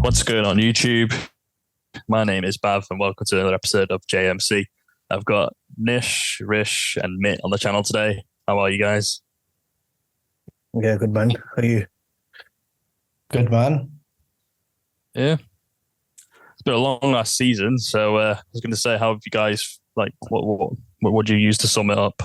What's going on YouTube? My name is Bav and welcome to another episode of JMC. I've got Nish, Rish and Mitt on the channel today. How are you guys? Yeah, good man. How are you? Good man. Yeah. It's been a long last season, so I was going to say, how have you guys, what do you use to sum it up?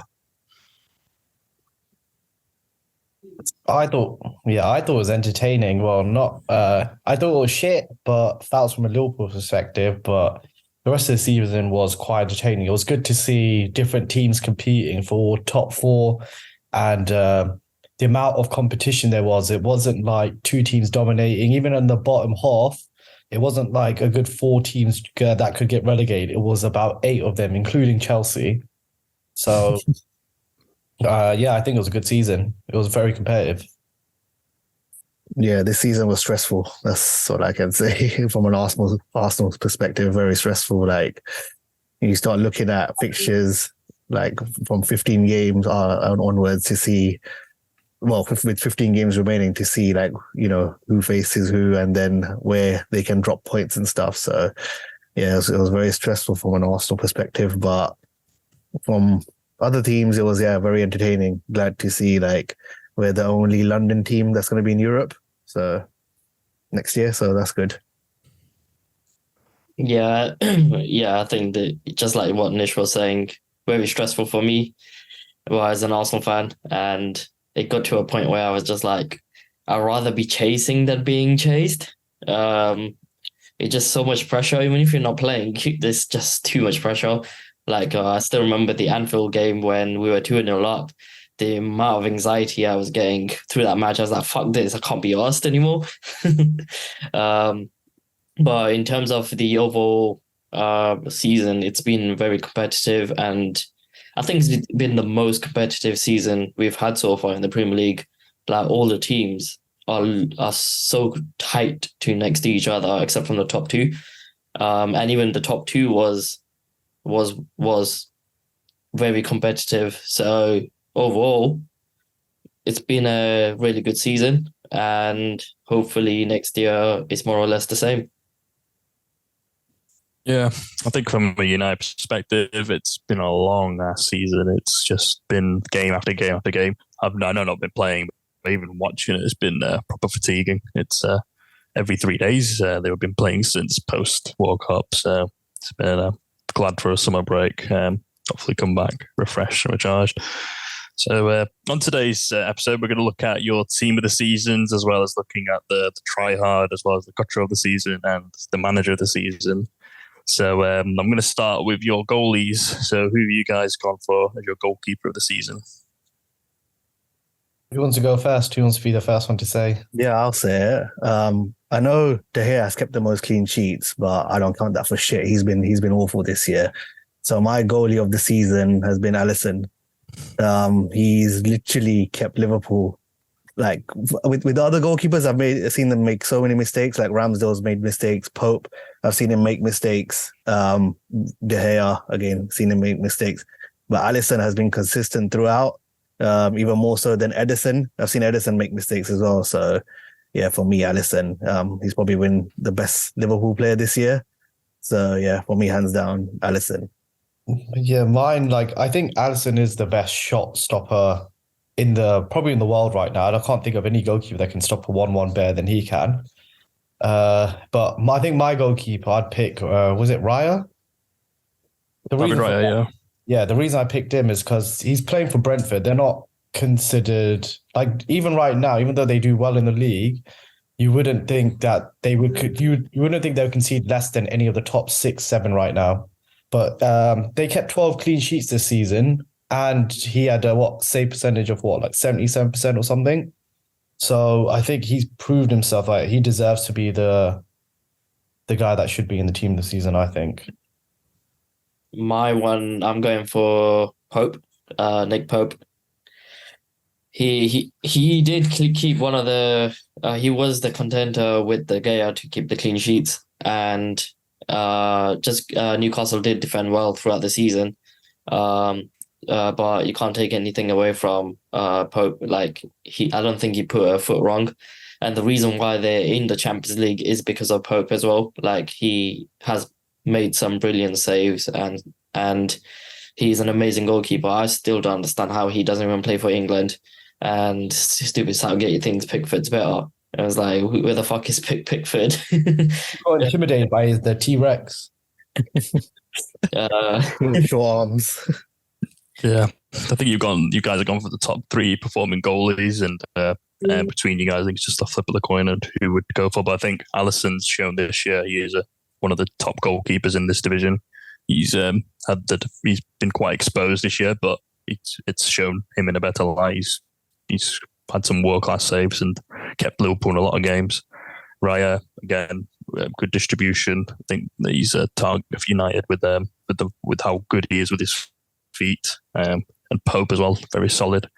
I thought it was entertaining. Well, not. I thought it was shit, but that was from a Liverpool perspective. But the rest of the season was quite entertaining. It was good to see different teams competing for top four, and the amount of competition there was. It wasn't like two teams dominating. Even in the bottom half, it wasn't like a good four teams that could get relegated. It was about 8 of them, including Chelsea. So. I think it was a good season. It was very competitive. Yeah, this season was stressful. That's what I can say from an Arsenal's perspective. Very stressful. Like you start looking at fixtures, like from 15 games onwards to see, well, with 15 games remaining to see, like, you know, who faces who and then where they can drop points and stuff. So yeah, it was very stressful from an Arsenal perspective, but from other teams, it was, very entertaining. Glad to see, like, we're the only London team that's going to be in Europe. So next year, so that's good. Yeah, I think that just like what Nish was saying, very stressful for me, as an Arsenal fan. And it got to a point where I was just like, I'd rather be chasing than being chased. It's just so much pressure. Even if you're not playing, there's just too much pressure. Like, I still remember the Anfield game when we were 2-0 up. The amount of anxiety I was getting through that match, I was like, fuck this, I can't be asked anymore. But in terms of the overall season, it's been very competitive. And I think it's been the most competitive season we've had so far in the Premier League. Like, all the teams are so tight to next to each other, except from the top two. And even the top two was very competitive. So overall, it's been a really good season, and hopefully next year it's more or less the same. Yeah, I think from a United perspective, it's been a long ass season. It's just been game after game after game. I know I've not been playing, but even watching it has been proper fatiguing. It's every 3 days they've been playing since post World Cup, so it's been glad for a summer break. Hopefully come back refreshed and recharged. So on today's episode, we're going to look at your team of the seasons, as well as looking at the try-hard, as well as the culture of the season and the manager of the season. So I'm going to start with your goalies. So who have you guys gone for as your goalkeeper of the season? Who wants to go first? Who wants to be the first one to say? Yeah, I'll say it. I know De Gea has kept the most clean sheets, but I don't count that for shit. He's been awful this year. So my goalie of the season has been Alisson. He's literally kept Liverpool. Like with the other goalkeepers, I've seen them make so many mistakes. Like Ramsdale's made mistakes. Pope, I've seen him make mistakes. De Gea, again, seen him make mistakes. But Alisson has been consistent throughout. Even more so than Edison. I've seen Edison make mistakes as well. So yeah, for me, Alisson, he's probably been the best Liverpool player this year. So yeah, for me, hands down, Alisson. Yeah, mine, I think Alisson is the best shot stopper probably in the world right now. And I can't think of any goalkeeper that can stop a 1-1 better than he can. But I think my goalkeeper I'd pick, was it Raya? Raya, yeah. Yeah, the reason I picked him is because he's playing for Brentford. They're not considered, like, even right now, even though they do well in the league, you wouldn't think that they would, you wouldn't think they would concede less than any of the top 6, 7 right now. But they kept 12 clean sheets this season, and he had a save percentage of like 77% or something. So I think he's proved himself. Like, he deserves to be the guy that should be in the team this season, I think. My one, I'm going for Pope, Nick Pope. He did keep one of the. He was the contender with De Gea to keep the clean sheets, and Newcastle did defend well throughout the season. But you can't take anything away from Pope. Like, I don't think he put a foot wrong. And the reason why they're in the Champions League is because of Pope as well. Like, he has made some brilliant saves, and he's an amazing goalkeeper. I still don't understand how he doesn't even play for England. And stupid Southgate thinks Pickford's better. I was like, where the fuck is Pickford? Got intimidated by the T-Rex. Short arms. Yeah, I think you guys have gone for the top 3 performing goalies, and between you guys, I think it's just a flip of the coin and who would go for. But I think Alisson's shown this year he is one of the top goalkeepers in this division. He's been quite exposed this year, but it's shown him in a better light. He's had some world-class saves and kept Liverpool in a lot of games. Raya, again, good distribution. I think that he's a target for United with how good he is with his feet. And Pope as well, very solid.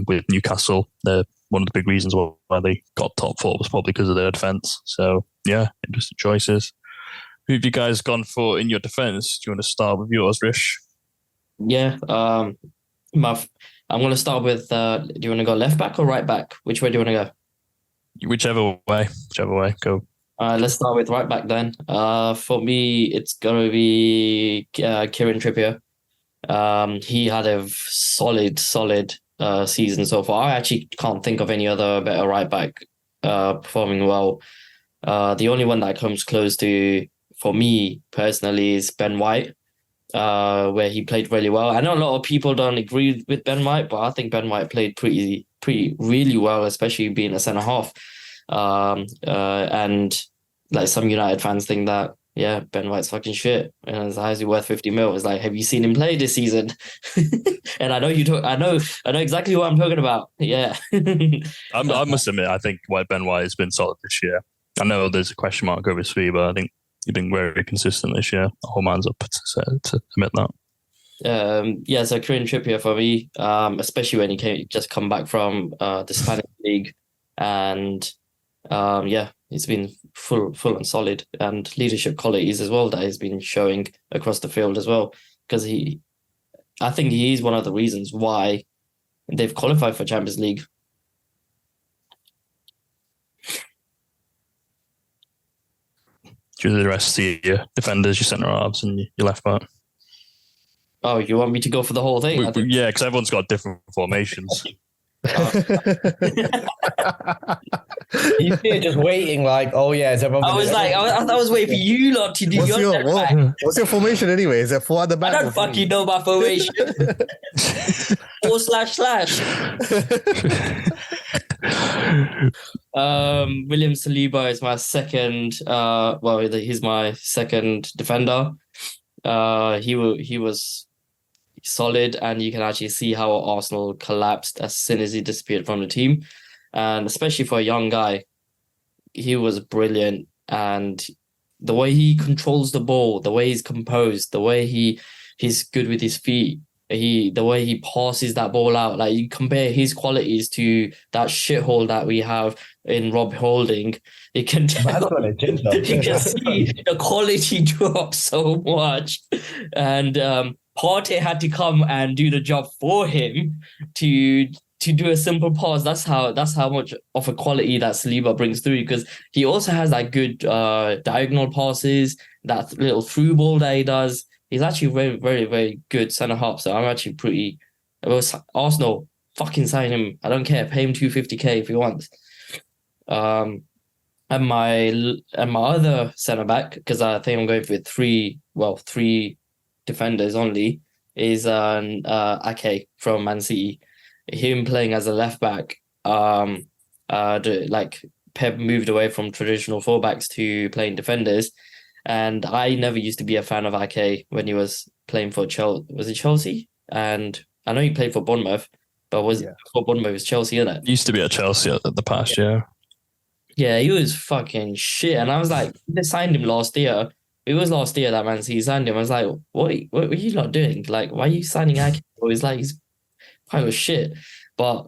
With Newcastle, one of the big reasons why they got top 4 was probably because of their defence. So, yeah, interesting choices. Who have you guys gone for in your defence? Do you want to start with yours, Rish? Yeah, I'm going to start with, do you want to go left back or right back? Which way do you want to go? Whichever way, go. Let's start with right back then. For me, it's going to be Kieran Trippier. He had a solid season so far. I actually can't think of any other better right back performing well. The only one that comes close to, for me personally, is Ben White, where he played really well. I know a lot of people don't agree with Ben White, but I think Ben White played really well, especially being a centre half. And like some United fans think that, yeah, Ben White's fucking shit. And how is he worth 50 mil? It's like, have you seen him play this season? And I know I know exactly what I'm talking about. Yeah. I must admit, I think Ben White has been solid this year. I know there's a question mark over his fee, but I think he's been very consistent this year. The whole man's up to admit that. So Kieran Trippier for me, especially when he just come back from the Spanish league, and he's been full and solid, and leadership qualities as well that he's been showing across the field as well. Because I think he is one of the reasons why they've qualified for Champions League. Do the rest of your defenders, your centre halves, and your left back? Oh, you want me to go for the whole thing? Yeah, because everyone's got different formations. He's here just waiting, like, oh yeah, is everyone? I was waiting for you lot to do what's your formation anyway? Is it 4 at the back? I don't fucking know my formation. 4//. William Saliba is my second. He's my second defender. He was solid, and you can actually see how Arsenal collapsed as soon as he disappeared from the team. And especially for a young guy, he was brilliant. And the way he controls the ball, the way he's composed, the way he's good with his feet, the way he passes that ball out, like you compare his qualities to that shithole that we have in Rob Holding, you can see the quality drop so much. And Partey had to come and do the job for him to do a simple pass. That's how much of a quality that Saliba brings through, because he also has that good diagonal passes, that little through ball that he does. He's actually very, very, very good centre half. So I'm actually Arsenal, fucking sign him. I don't care. Pay him 250k if he wants. And my other centre back, because I think I'm going for three defenders only, is Ake from Man City. Him playing as a left back, like Pep moved away from traditional fullbacks to playing defenders, and I never used to be a fan of Ake when he was playing for Chelsea. Was it Chelsea? And I know he played for Bournemouth, but for Bournemouth it was Chelsea, isn't it? Used to be at Chelsea at the past year. Yeah, he was fucking shit, and I was like, they signed him last year. It was last year that Man City signed him. I was like, what are you not doing? Like, why are you signing Ake? He's kind of shit. But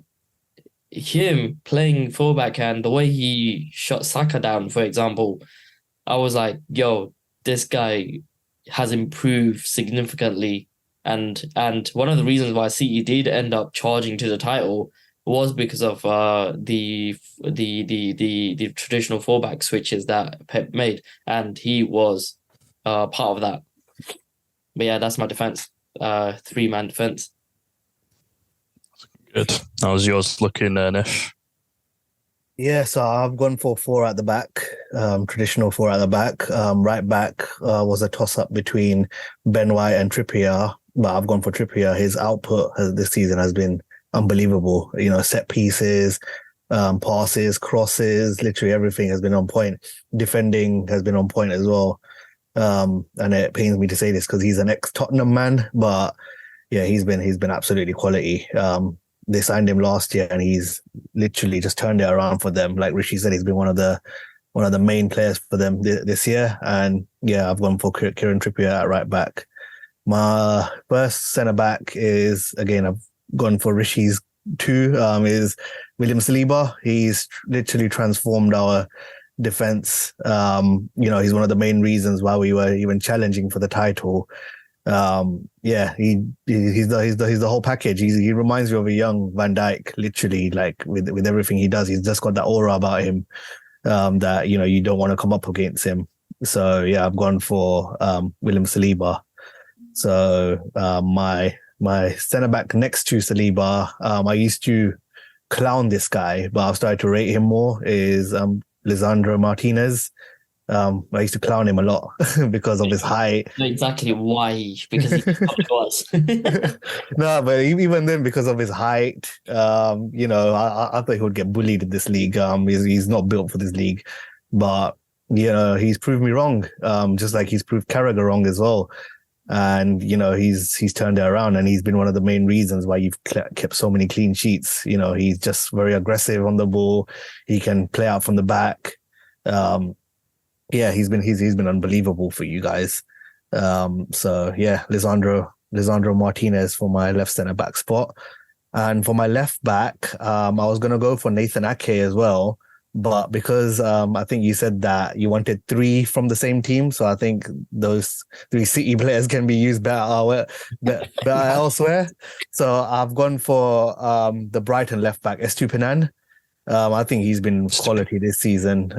him playing fullback and the way he shot Saka down, for example, I was like, yo, this guy has improved significantly. And one of the reasons why City did end up charging to the title was because of the traditional fullback switches that Pep made, and he was part of that. But yeah, that's my defense. 3-man defense. Good. How's yours looking, Nish? Yeah, so I've gone for four at the back, traditional four at the back. Right back was a toss-up between Ben White and Trippier, but I've gone for Trippier. His output this season has been unbelievable. You know, set pieces, passes, crosses, literally everything has been on point. Defending has been on point as well. And it pains me to say this because he's an ex-Tottenham man, but yeah, he's been absolutely quality. They signed him last year and he's literally just turned it around for them. Like Rishi said, he's been one of the main players for them this year. And yeah, I've gone for Kieran Trippier at right back. My first centre back is, again, I've gone for Rishi's two, is William Saliba. He's literally transformed our defense. You know, he's one of the main reasons why we were even challenging for the title. Yeah, he's the whole package. He reminds you of a young Van Dijk, literally, like with everything he does. He's just got that aura about him, that, you know, you don't want to come up against him. So yeah, I've gone for William Saliba. So my centre back next to Saliba, I used to clown this guy, but I've started to rate him more, is Lisandro Martinez. I used to clown him a lot because of his height. Exactly why? Because he probably was. No, but even then, because of his height, you know, I thought he would get bullied in this league. He's not built for this league, but you know, he's proved me wrong. Just like he's proved Carragher wrong as well. And you know, he's turned it around, and he's been one of the main reasons why you've kept so many clean sheets. You know, he's just very aggressive on the ball. He can play out from the back. Yeah, he's been unbelievable for you guys. So yeah, Lisandro Martinez for my left centre back spot. And for my left back, I was gonna go for Nathan Ake as well, but because I think you said that you wanted three from the same team, so I think those three City players can be used better elsewhere. So I've gone for the Brighton left back, Estupinan. I think he's been quality this season.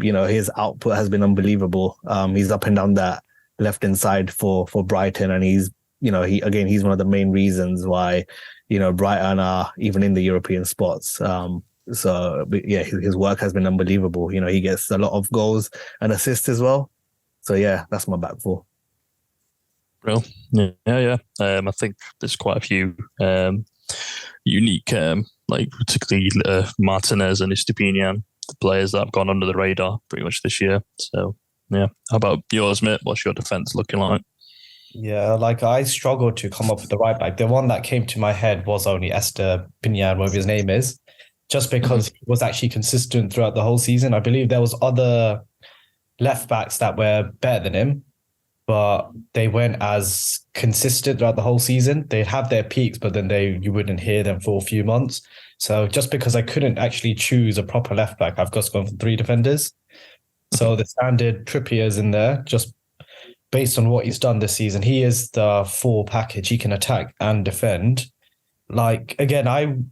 You know, his output has been unbelievable. He's up and down that left-hand side for Brighton, and he's one of the main reasons why, you know, Brighton are even in the European spots. So yeah, his work has been unbelievable. You know, he gets a lot of goals and assists as well. So yeah, that's my back four. Well, yeah. I think there's quite a few unique, like particularly Martinez and Estupiñán, the players that have gone under the radar pretty much this year. So yeah, how about yours, mate? What's your defense looking like? Yeah, like I struggled to come up with the right back. The one that came to my head was only Estupiñán, whatever his name is, just because he was actually consistent throughout the whole season. I believe there was other left backs that were better than him, but they weren't as consistent throughout the whole season. They'd have their peaks, but then you wouldn't hear them for a few months. So just because I couldn't actually choose a proper left back, I've just gone for three defenders. So the standard Trippier's in there, just based on what he's done this season. He is the full package. He can attack and defend. Like, again,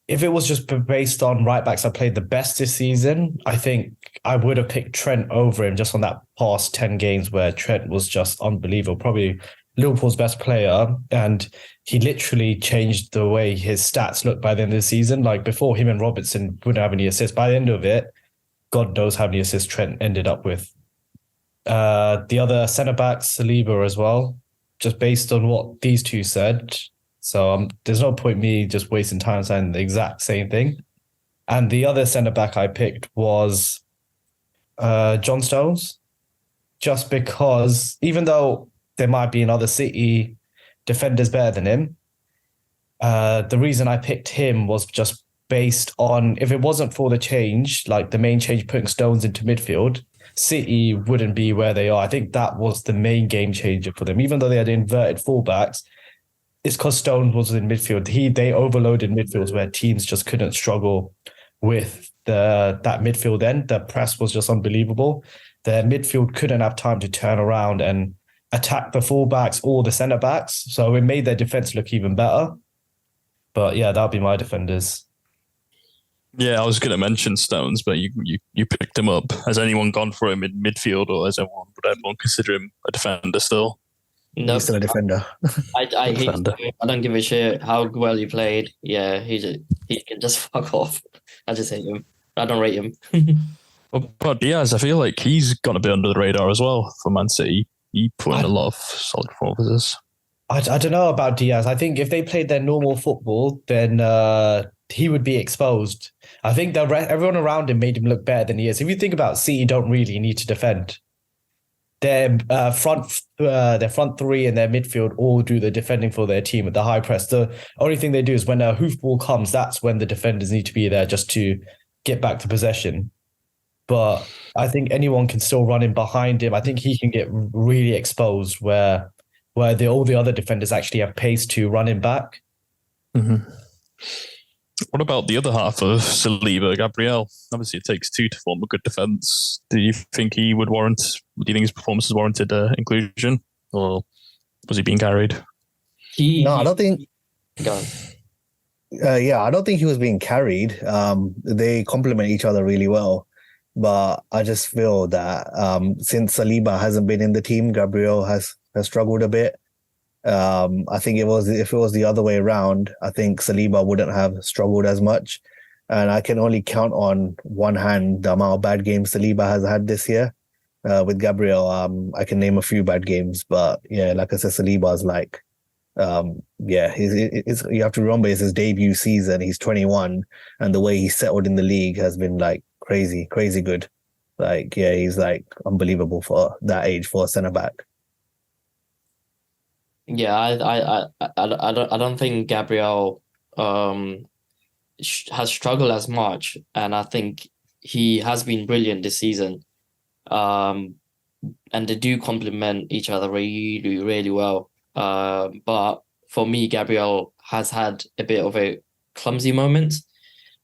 if it was just based on right backs I played the best this season, I think I would have picked Trent over him just on that past 10 games where Trent was just unbelievable. Probably Liverpool's best player. And he literally changed the way his stats looked by the end of the season. Like before, him and Robertson wouldn't have any assists. By the end of it, God knows how many assists Trent ended up with. The other centre-backs, Saliba as well, just based on what these two said. So there's no point me just wasting time saying the exact same thing. And the other centre-back I picked was John Stones, just because even though there might be another City defenders better than him, the reason I picked him was just based on, if it wasn't for the change, like the main change putting Stones into midfield, City wouldn't be where they are. I think that was the main game changer for them. Even though they had inverted fullbacks, it's because Stones was in midfield. They overloaded midfields where teams just couldn't struggle with that midfield end. The press was just unbelievable. The midfield couldn't have time to turn around and attack the fullbacks or the centre-backs. So it made their defence look even better. But yeah, that'll be my defenders. Yeah, I was going to mention Stones, but you picked him up. Has anyone gone for him in midfield, or would everyone consider him a defender still? He's Nope. still a defender. I hate Defender. him. I don't give a shit how well he played. Yeah, he can just fuck off. I just hate him. I don't rate him. But Diaz, I feel like he's gone a bit under the radar as well for Man City. He put in a lot of solid performances. I don't know about Diaz. I think if they played their normal football, then he would be exposed. I think everyone around him made him look better than he is. If you think about City, don't really need to defend. Their front three and their midfield all do the defending for their team at the high press. The only thing they do is when a hoofball comes, that's when the defenders need to be there just to get back to possession. But I think anyone can still run in behind him. I think he can get really exposed where all the other defenders actually have pace to run him back. Mm-hmm. What about the other half of Saliba, Gabriel? Obviously, it takes two to form a good defence. Do you think he would warrant? Do you think his performance has warranted inclusion, or was he being carried? No, I don't think. Go on. I don't think he was being carried. They complement each other really well. But I just feel that since Saliba hasn't been in the team, Gabriel has struggled a bit. I think if it was the other way around, I think Saliba wouldn't have struggled as much. And I can only count on one hand the amount of bad games Saliba has had this year. With Gabriel, I can name a few bad games, but yeah, like I said, Saliba's like, you have to remember it's his debut season. He's 21, and the way he settled in the league has been like crazy good. Like, yeah, he's like unbelievable for that age for a centre back. Yeah, I don't think Gabriel has struggled as much, and I think he has been brilliant this season. And they do complement each other really, really well. But for me, Gabriel has had a bit of a clumsy moment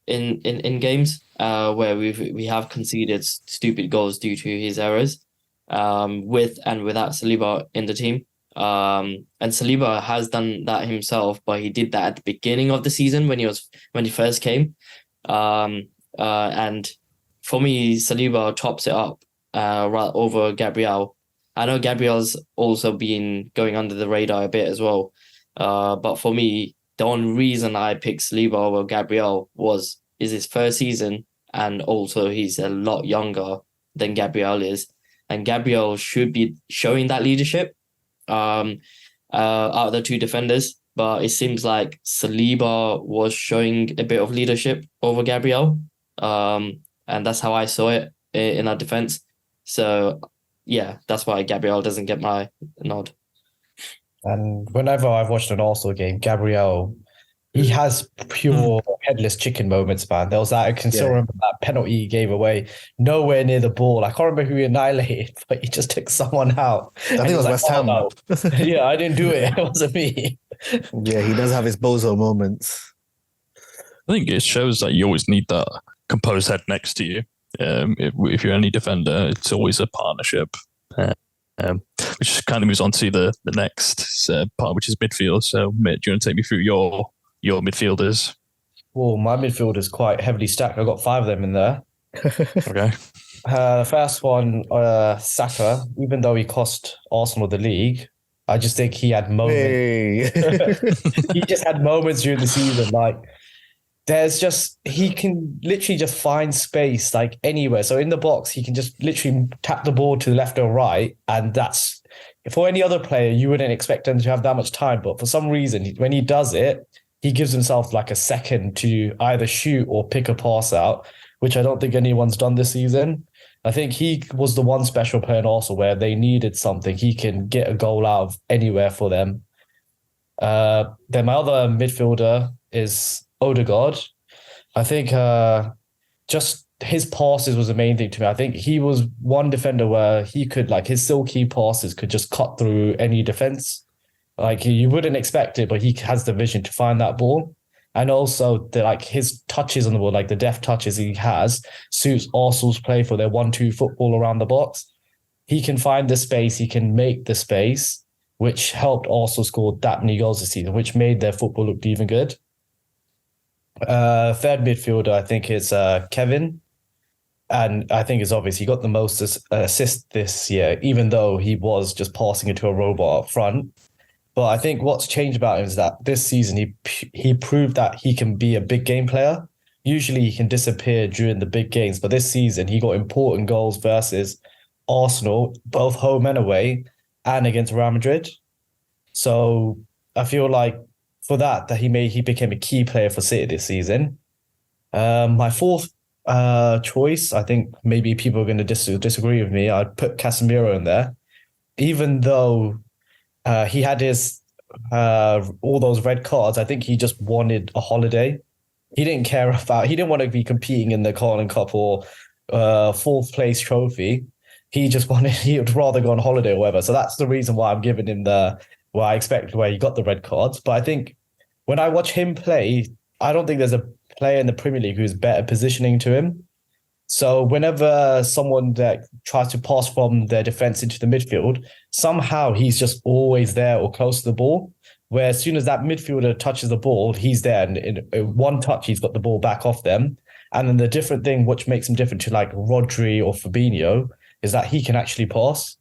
in games where we have conceded stupid goals due to his errors, with and without Saliba in the team. And Saliba has done that himself, but he did that at the beginning of the season when he first came. And for me, Saliba tops it up right over Gabriel. I know Gabriel's also been going under the radar a bit as well. But for me, the only reason I picked Saliba over Gabriel is his first season, and also he's a lot younger than Gabriel is. And Gabriel should be showing that leadership out of the two defenders. But it seems like Saliba was showing a bit of leadership over Gabriel. And that's how I saw it in our defense. So, yeah, that's why Gabriel doesn't get my nod. And whenever I've watched an Arsenal game, Gabriel, he has pure headless chicken moments, man. There was that, I can still remember that penalty he gave away, nowhere near the ball. I can't remember who he annihilated, but he just took someone out. I think it was West Ham. No. Yeah, I didn't do it. It wasn't me. Yeah, he does have his bozo moments. I think it shows that you always need that composed head next to you. If you're any defender, it's always a partnership. Which kind of moves on to the next part, which is midfield. So, Mitt, do you want to take me through your midfielders? Well, my midfield is quite heavily stacked. I've got 5 of them in there. Okay. The first one, Saka, even though he cost Arsenal the league, I just think he had moments. Hey. He just had moments during the season. Like, he can literally just find space like anywhere. So in the box, he can just literally tap the ball to the left or right. And that's, for any other player, you wouldn't expect him to have that much time. But for some reason, when he does it, he gives himself like a second to either shoot or pick a pass out, which I don't think anyone's done this season. I think he was the one special player also where they needed something. He can get a goal out of anywhere for them. Then my other midfielder is Odegaard. I think just his passes was the main thing to me. I think he was one defender where he could, like, his silky passes could just cut through any defense. Like, you wouldn't expect it, but he has the vision to find that ball. And also, his touches on the ball, like the deft touches he has, suits Arsenal's play for their 1-2 football around the box. He can find the space, he can make the space, which helped Arsenal score that many goals this season, which made their football look even good. Third midfielder, I think it's Kevin. And I think it's obvious he got the most assists this year, even though he was just passing into a robot up front. But I think what's changed about him is that this season he proved that he can be a big game player. Usually he can disappear during the big games, but this season he got important goals versus Arsenal, both home and away, and against Real Madrid. So I feel like for that he became a key player for City this season. My fourth choice, I think maybe people are going to disagree with me. I'd put Casemiro in there, even though he had his all those red cards. I think he just wanted a holiday. He didn't want to be competing in the Carling Cup or fourth place trophy. He would rather go on holiday or whatever. So that's the reason why I'm giving him where he got the red cards. But I think when I watch him play, I don't think there's a player in the Premier League who's better positioning to him. So whenever someone that tries to pass from their defense into the midfield, somehow he's just always there or close to the ball. Where as soon as that midfielder touches the ball, he's there. And in one touch, he's got the ball back off them. And then the different thing which makes him different to like Rodri or Fabinho is that he can actually pass.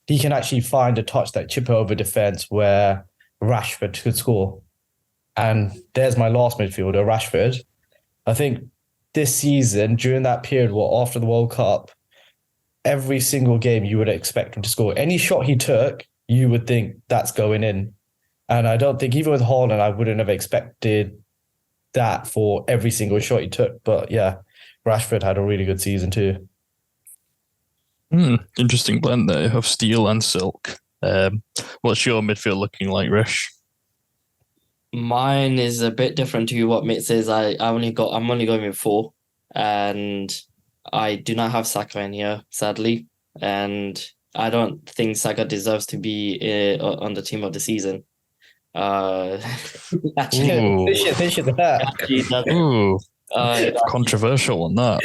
He can actually find a touch that chip over defense where Rashford could score. And there's my last midfielder, Rashford. I think this season, during that period, after the World Cup, every single game you would expect him to score. Any shot he took, you would think that's going in. And I don't think, even with Haaland, I wouldn't have expected that for every single shot he took. But yeah, Rashford had a really good season too. Interesting blend there of steel and silk. What's your midfield looking like, Rish? Mine is a bit different to what Mitt says. I'm only going with 4, and I do not have Saka in here, sadly, and I don't think Saka deserves to be on the team of the season. Actually, controversial on that.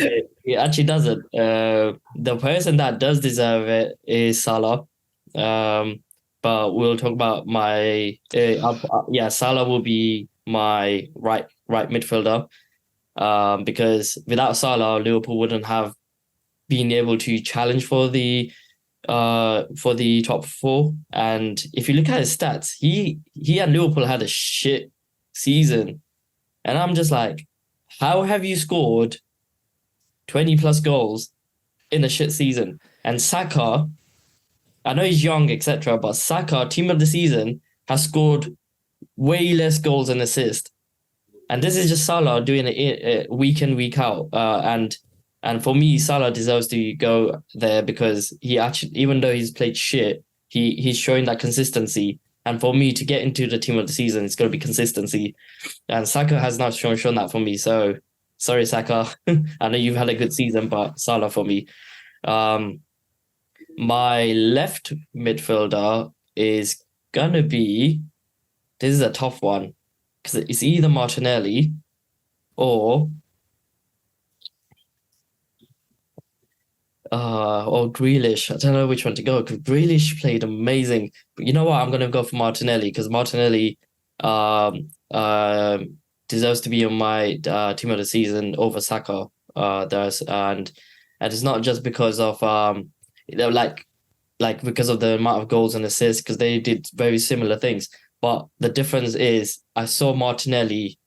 It actually doesn't. The person that does deserve it is Salah. But we'll talk about my Salah will be my right midfielder. Because without Salah, Liverpool wouldn't have been able to challenge for the top 4. And if you look at his stats, he and Liverpool had a shit season, and I'm just like, how have you scored 20 plus goals in a shit season? And Saka, I know he's young, etc., but Saka, team of the season, has scored way less goals and assists. And this is just Salah doing it week in, week out. And for me, Salah deserves to go there because he actually, even though he's played shit, he's showing that consistency. And for me to get into the team of the season, it's going to be consistency. And Saka has now shown that for me. So sorry, Saka. I know you've had a good season, but Salah for me. My left midfielder is going to be, this is a tough one, because it's either Martinelli or Grealish. I don't know which one to go, because Grealish played amazing. But you know what? I'm going to go for Martinelli, because Martinelli deserves to be on my team of the season over Saka. And it's not just because of because of the amount of goals and assists, because they did very similar things. But the difference is I saw Martinelli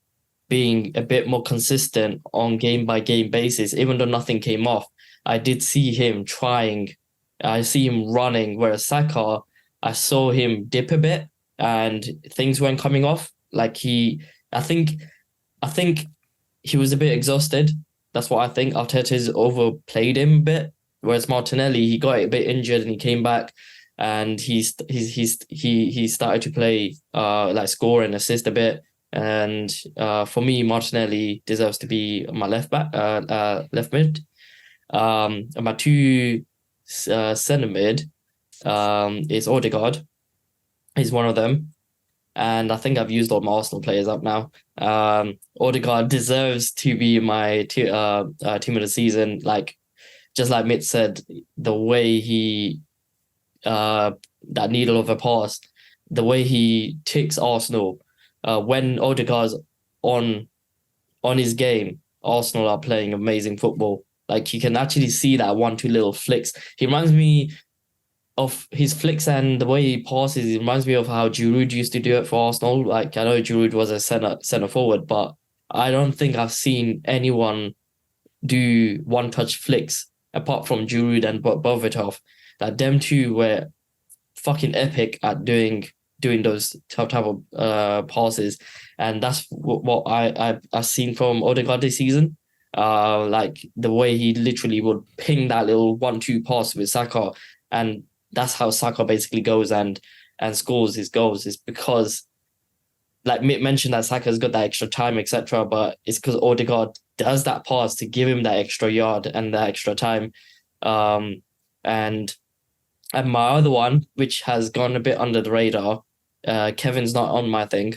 being a bit more consistent on game-by-game basis, even though nothing came off. I did see him trying. I see him running, whereas Saka, I saw him dip a bit and things weren't coming off. I think he was a bit exhausted. That's what I think. Arteta's overplayed him a bit. Whereas Martinelli, he got a bit injured and he came back and he started to play score and assist a bit. And for me, Martinelli deserves to be my left mid. My 2 centre mid is Odegaard. He's one of them. And I think I've used all my Arsenal players up now. Odegaard deserves to be my team of the season. Just like Mitt said, the way he that needle of a pass, the way he ticks Arsenal. When Odegaard's on on his game, Arsenal are playing amazing football. Like you can actually see that 1-2 little flicks. He reminds me of his flicks and the way he passes. It reminds me of how Giroud used to do it for Arsenal. Like I know Giroud was a center forward, but I don't think I've seen anyone do one-touch flicks apart from Giroud and Bovitov. That them two were fucking epic at doing those type of passes, and that's what I've seen from Odegaard this season. Like the way he literally would ping that little 1-2 pass with Saka, and that's how Saka basically goes and scores his goals, is because, like Mick mentioned, that Saka's got that extra time, etc. But it's because Odegaard does that pass to give him that extra yard and that extra time. And my other one, which has gone a bit under the radar, Kevin's not on my thing.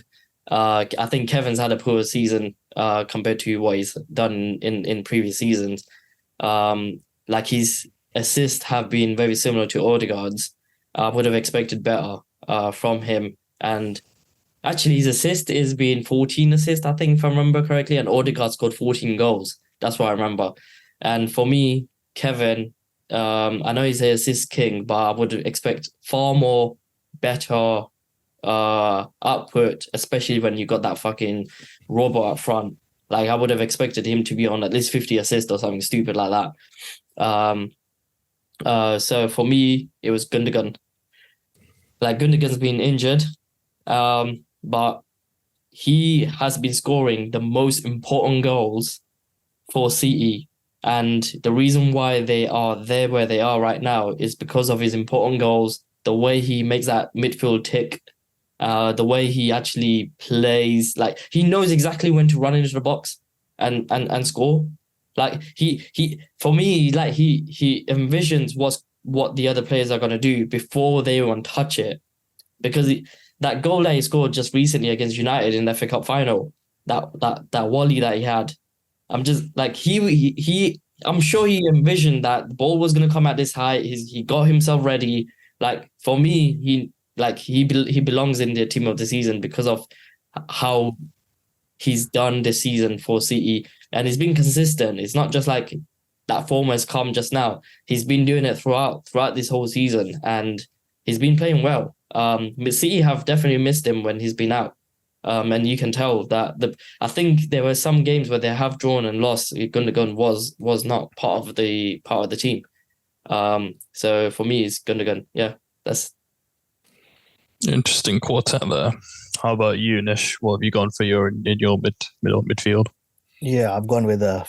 I think Kevin's had a poor season compared to what he's done in previous seasons. Like his assists have been very similar to Odegaard's. I would have expected better from him. And actually, his assist is being 14 assists, I think, if I remember correctly, and Odegaard scored 14 goals. That's what I remember. And for me, Kevin, I know he's the assist king, but I would expect far more better output, especially when you got that fucking robot up front. Like I would have expected him to be on at least 50 assists or something stupid like that. So for me, it was Gundogan. Like Gundogan's been injured, but he has been scoring the most important goals for City. And the reason why they are there where they are right now is because of his important goals, the way he makes that midfield tick, the way he actually plays. Like he knows exactly when to run into the box and score. Like he for me, like he envisions what the other players are going to do before they even touch it. Because that goal that he scored just recently against United in the FA Cup final, that volley that he had, I'm just like I'm sure he envisioned that the ball was going to come at this height. He got himself ready. Like for me, he belongs in the team of the season because of how he's done this season for City, and he's been consistent. It's not just like that form has come just now. He's been doing it throughout this whole season, and he's been playing well. City have definitely missed him when he's been out. And you can tell that I think there were some games where they have drawn and lost. Gundogan was not part of the team. So for me, it's Gundogan. Yeah, that's interesting quartet there. How about you, Nish? What have you gone for in your midfield? Yeah, I've gone with a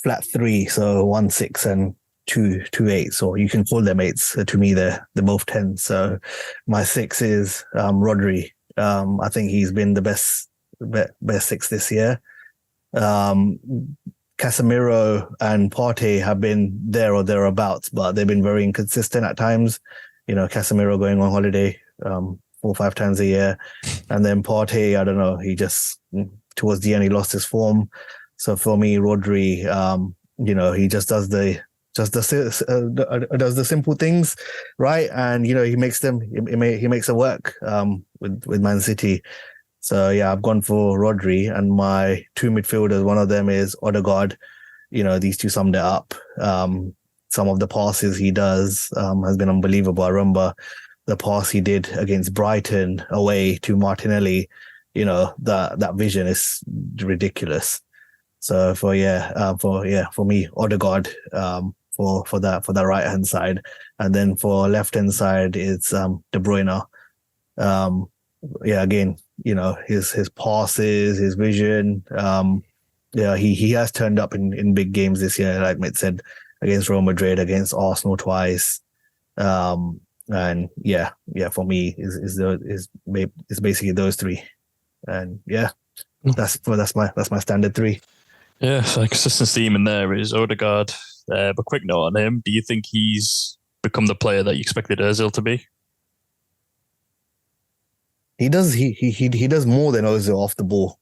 flat 3, so 1 6 and 2 8s, or you can call them 8s. To me, they're both 10s. So my 6 is Rodri. I think he's been the best 6 this year. Casemiro and Partey have been there or thereabouts, but they've been very inconsistent at times. You know, Casemiro going on holiday 4 or 5 times a year, and then Partey, I don't know, he just towards the end he lost his form. So for me, Rodri, you know, he just does the simple things right, and you know he makes it work with Man City. So yeah, I've gone for Rodri, and my 2 midfielders, one of them is Odegaard. You know, these two summed it up. Some of the passes he does has been unbelievable. I remember the pass he did against Brighton away to Martinelli. You know, that vision is ridiculous. So for me, Odegaard for that right hand side, and then for left hand side it's De Bruyne. Again, you know, his passes, his vision. He has turned up in big games this year, like Mitt said, against Real Madrid, against Arsenal twice. And for me is basically those 3, and that's my standard 3. Yeah, so consistent theme in there is Odegaard. But quick note on him: do you think he's become the player that you expected Ozil to be? He does more than Ozil off the ball.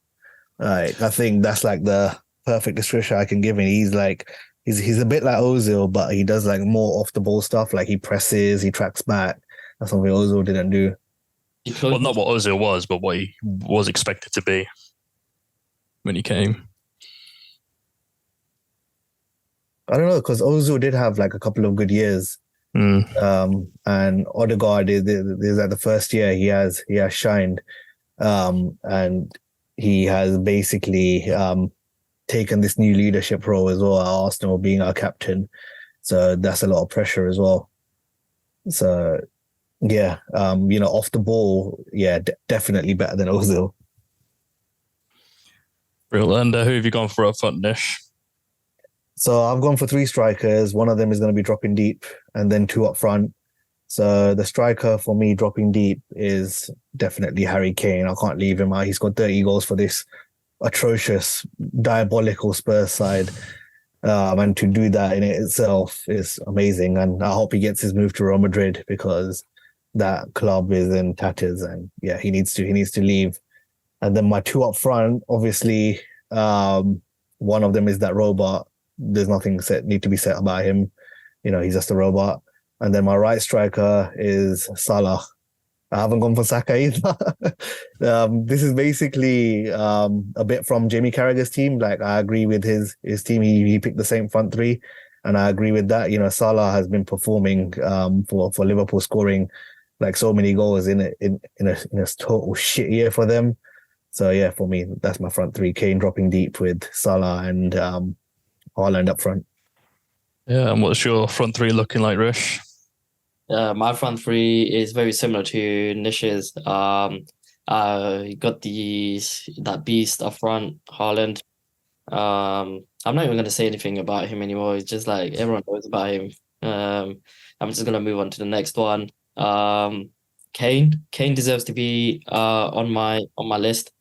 I think that's like the perfect description I can give him. He's like he's a bit like Ozil, but he does like more off the ball stuff. Like he presses, he tracks back. That's something Ozil didn't do. Well, not what Ozil was, but what he was expected to be when he came. I don't know, because Ozil did have like a couple of good years. And Odegaard is at the first year he has shined. And he has basically taken this new leadership role as well at Arsenal, being our captain. So that's a lot of pressure as well. So yeah, off the ball, yeah, definitely better than Ozil. Brilliant. And who have you gone for up front, Nish? So I've gone for 3 strikers. One of them is going to be dropping deep, and then 2 up front. So the striker for me dropping deep is definitely Harry Kane. I can't leave him out. He scored 30 goals for this atrocious, diabolical Spurs side. And to do that in itself is amazing. And I hope he gets his move to Real Madrid, because that club is in tatters, and yeah, he needs to leave. And then my 2 up front, obviously, one of them is that robot. There's nothing need to be said about him. He's just a robot. And then my right striker is Salah. I haven't gone for Saka either. This is basically a bit from Jamie Carragher's team. Like, I agree with his team. He picked the same front 3, and I agree with that. Salah has been performing for Liverpool, scoring like so many goals in a total shit year for them. So yeah, for me, that's my front 3: Kane dropping deep with Salah and Haaland up front. Yeah, and what's your front 3 looking like, Rish? My front 3 is very similar to Nish's. You got that beast up front, Haaland. I'm not even going to say anything about him anymore. It's just like everyone knows about him. I'm just going to move on to the next one. Kane deserves to be on my list.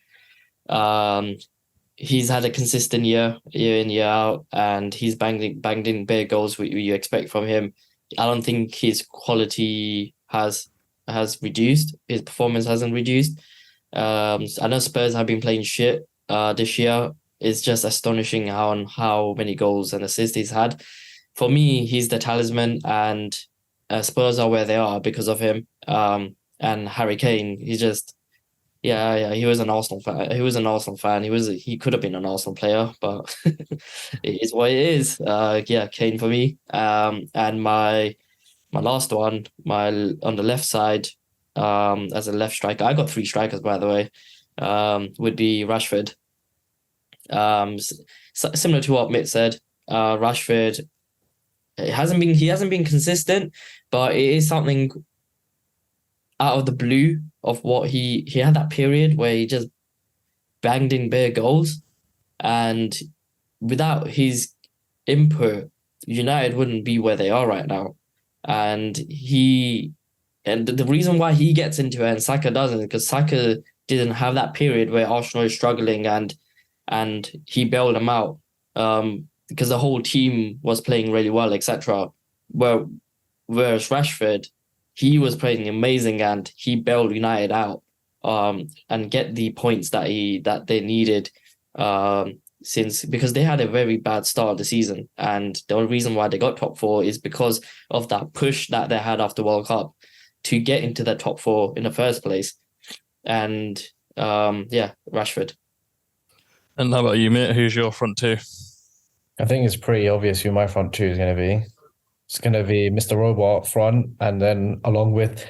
He's had a consistent year in, year out, and he's banged in big goals what you expect from him. I don't think his quality has reduced. His performance hasn't reduced. I know Spurs have been playing shit this year. It's just astonishing how many goals and assists he's had. For me, he's the talisman, and Spurs are where they are because of him. And Harry Kane, he just... Yeah, he was an Arsenal fan. He could have been an Arsenal player, but it is what it is. Kane for me. And my last one, on the left side, as a left striker, I got 3 strikers, by the way. Would be Rashford. Similar to what Mitt said, Rashford, he hasn't been consistent, but it is something out of the blue of what he had that period where he just banged in bare goals, and without his input, United wouldn't be where they are right now. And the reason why he gets into it and Saka doesn't, because Saka didn't have that period where Arsenal is struggling and he bailed them out because the whole team was playing really well, etc. Whereas Rashford, he was playing amazing and he bailed United out and get the points that they needed because they had a very bad start of the season, and the only reason why they got top 4 is because of that push that they had after World Cup to get into the top 4 in the first place. And Rashford. And how about you, mate? Who's your front 2? I think it's pretty obvious who my front 2 is going to be. It's going to be Mr. Robot up front, and then along with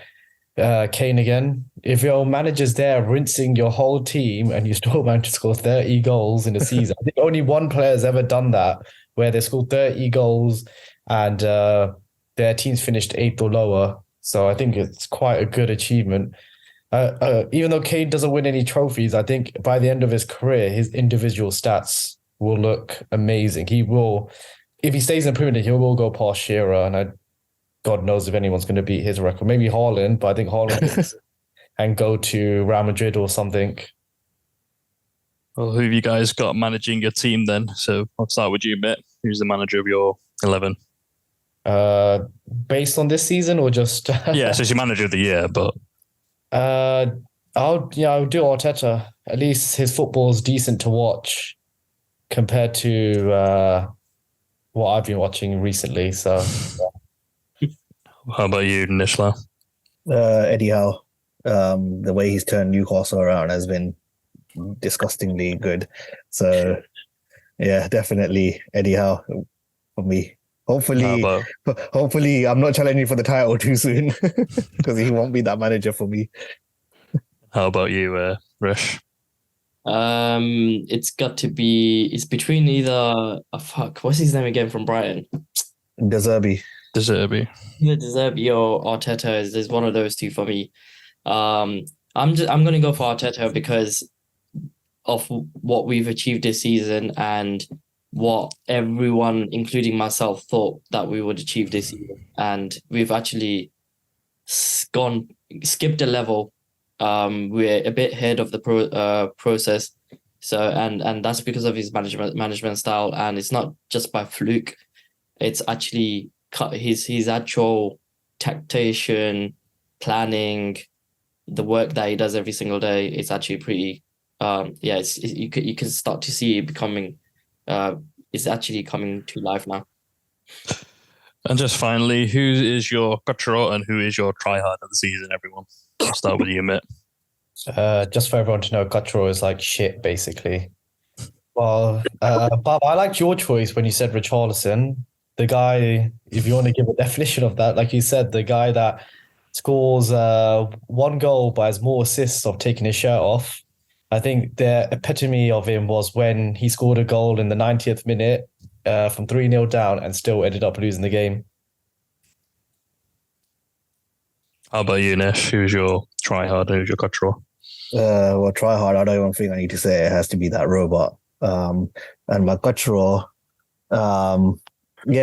Kane again. If your manager's there rinsing your whole team and you still manage to score 30 goals in a season, I think only one player has ever done that, where they scored 30 goals and their team's finished 8th or lower. So I think it's quite a good achievement. Even though Kane doesn't win any trophies, I think by the end of his career, his individual stats will look amazing. He will, if he stays in the Premier League, he will go past Shearer, and God knows if anyone's going to beat his record. Maybe Haaland, but I think Haaland and go to Real Madrid or something. Well, who have you guys got managing your team then? So I'll start with you, Mitt. Who's the manager of your 11? Based on this season or just... Yeah, so it's your manager of the year, but... I'll do Arteta. At least his football's decent to watch compared to what I've been watching recently. So, How about you, Nishla? Eddie Howe. The way he's turned Newcastle around has been disgustingly good. So, yeah, definitely Eddie Howe. for me. How Hopefully, about hopefully, I'm not challenging for the title too soon because he won't be that manager for me. you, Rish? It's got to be. It's between either. What's his name again from Brighton? De Zerbi. De Zerbi. Either De Zerbi or Arteta is one of those two for me. I'm gonna go for Arteta because of what we've achieved this season and what everyone, including myself, thought that we would achieve this year, and we've actually skipped a level. We're a bit ahead of the process, so and that's because of his management style, and it's not just by fluke. It's actually his actual tactician planning, the work that he does every single day. It's actually pretty. You can start to see it becoming. It's actually coming to life now. And just finally, who is your cutthroat and who is your tryhard of the season, everyone? I'll start with you, Mitt. Just for everyone to know, Cutro is like shit, basically. Well, Bob, I liked your choice when you said Richarlison. The guy, if you want to give a definition of that, like you said, the guy that scores one goal but has more assists of taking his shirt off. I think the epitome of him was when he scored a goal in the 90th minute from 3-0 down and still ended up losing the game. How about you, Nish? Who's your tryhard and who's your cutthroat? Well, try hard. I don't even think I need to say it has to be that robot. And my cutthroat,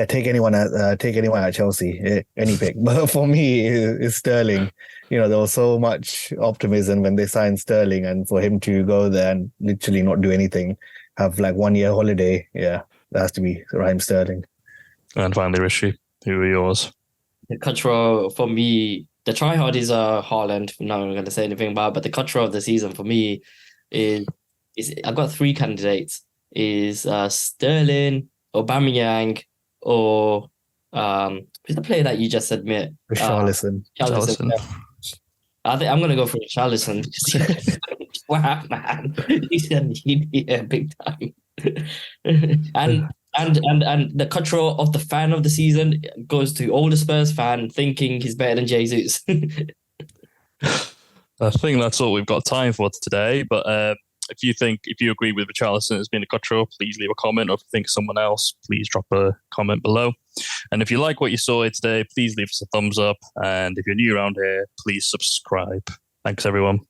take anyone at Chelsea, any pick. But for me, it's Sterling. There was so much optimism when they signed Sterling, and for him to go there and literally not do anything, have like 1 year holiday, that has to be Raheem Sterling. And finally, Rishi, who are yours? The cutthroat for me, the tryhard is Haaland. I'm not going to say anything about it, but the cutthroat of the season for me is I've got three candidates: is Sterling, Aubameyang, or who's the player that you just admit? Richarlison. Richarlison. Yeah. I think I'm gonna go for Richarlison. Wow, man, he's an idiot big time. and the cutthroat of the fan of the season goes to all the Spurs fan thinking he's better than Jesus. I think that's all we've got time for today. But if you agree with Richarlison as being a cutthroat, please leave a comment. Or if you think of someone else, please drop a comment below. And if you like what you saw here today, please leave us a thumbs up. And if you're new around here, please subscribe. Thanks, everyone.